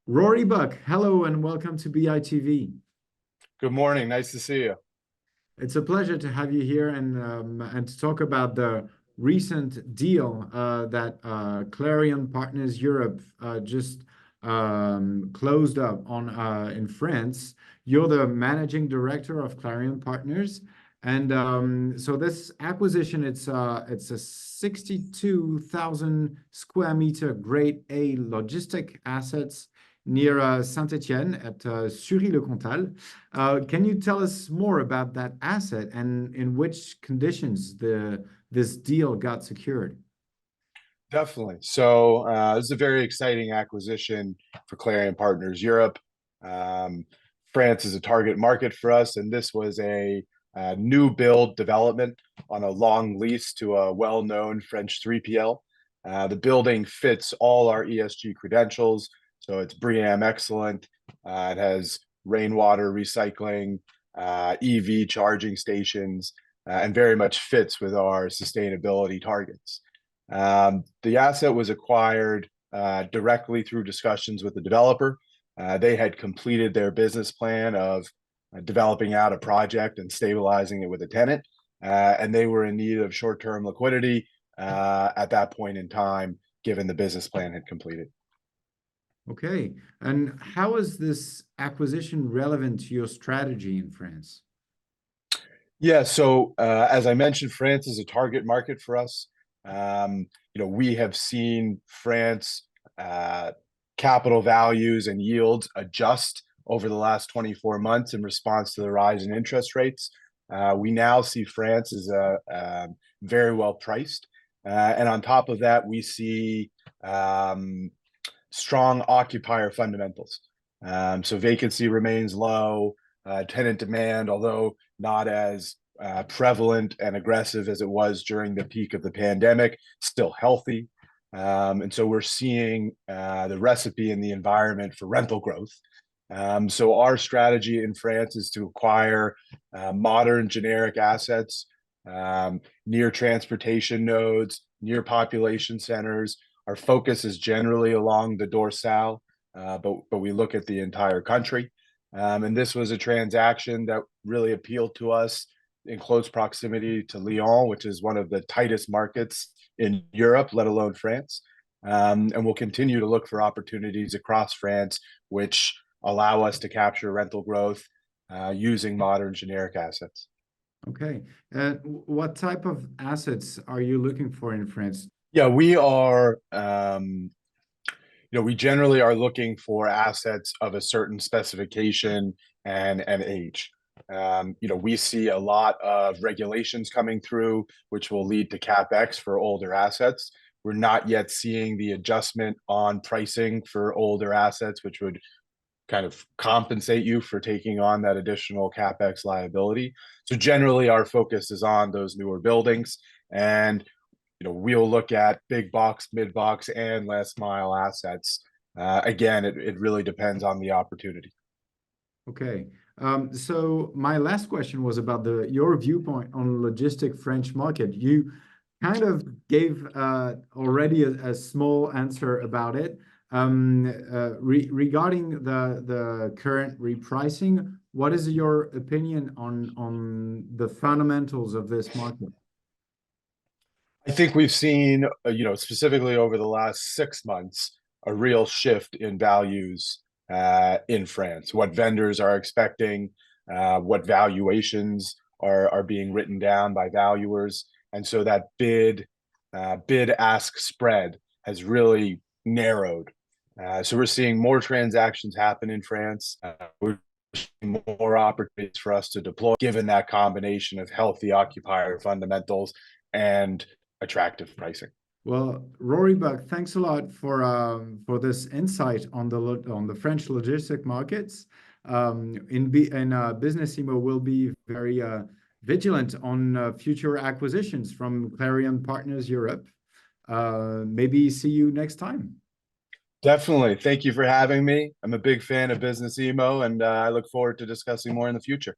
Rory Buck, hello and welcome to BiTV. Good morning. Nice to see you. It's a pleasure to have you here and to talk about the recent deal that Clarion Partners Europe just closed up on in France. You're the managing director of Clarion Partners, and so this acquisition it's a 62,000 square meter Grade A logistic assets near Saint-Etienne at Sury-le-Comtal. Can you tell us more about that asset and in which conditions this deal got secured? Definitely. This is a very exciting acquisition for Clarion Partners Europe. Um, France is a target market for us, and this was a new build development on a long lease to a well-known French 3PL. The building fits all our ESG credentials, so it's BREEAM excellent. It has rainwater recycling, EV charging stations, and very much fits with our sustainability targets. The asset was acquired directly through discussions with the developer. They had completed their business plan of developing out a project and stabilizing it with a tenant, and they were in need of short-term liquidity at that point in time, given the business plan had completed. Okay. And how is this acquisition relevant to your strategy in France? Yeah, so as I mentioned, France is a target market for us. We have seen France capital values and yields adjust over the last 24 months in response to the rise in interest rates. We now see France as very well priced. And on top of that, we see strong occupier fundamentals. So vacancy remains low, tenant demand, although not as prevalent and aggressive as it was during the peak of the pandemic, still healthy. And so we're seeing the recipe in the environment for rental growth. So our strategy in France is to acquire modern generic assets near transportation nodes, near population centers. Our focus is generally along the Dorsal, but we look at the entire country. And this was a transaction that really appealed to us in close proximity to Lyon, which is one of the tightest markets in Europe, let alone France. And we'll continue to look for opportunities across France, which allow us to capture rental growth using modern generic assets. Okay. What type of assets are you looking for in France? Yeah, we are, we generally are looking for assets of a certain specification and age. We see a lot of regulations coming through, which will lead to CapEx for older assets. We're not yet seeing the adjustment on pricing for older assets, which would kind of compensate you for taking on that additional CapEx liability. So generally, our focus is on those newer buildings, and we'll look at big box, mid box, and last mile assets. Again, it really depends on the opportunity. Okay. So my last question was about your viewpoint on logistic French market. You kind of gave already a small answer about it. Regarding the current repricing, what is your opinion on the fundamentals of this market? I think we've seen, specifically over the last 6 months, a real shift in values in France. What vendors are expecting, what valuations are being written down by valuers, and so that bid ask spread has really narrowed. So we're seeing more transactions happen in France. We're seeing more opportunities for us to deploy, given that combination of healthy occupier fundamentals and attractive pricing. Well, Rory Buck, thanks a lot for this insight on the French logistic markets. Business Emo will be very vigilant on future acquisitions from Clarion Partners Europe. Maybe see you next time. Definitely. Thank you for having me. I'm a big fan of Business Emo, and I look forward to discussing more in the future.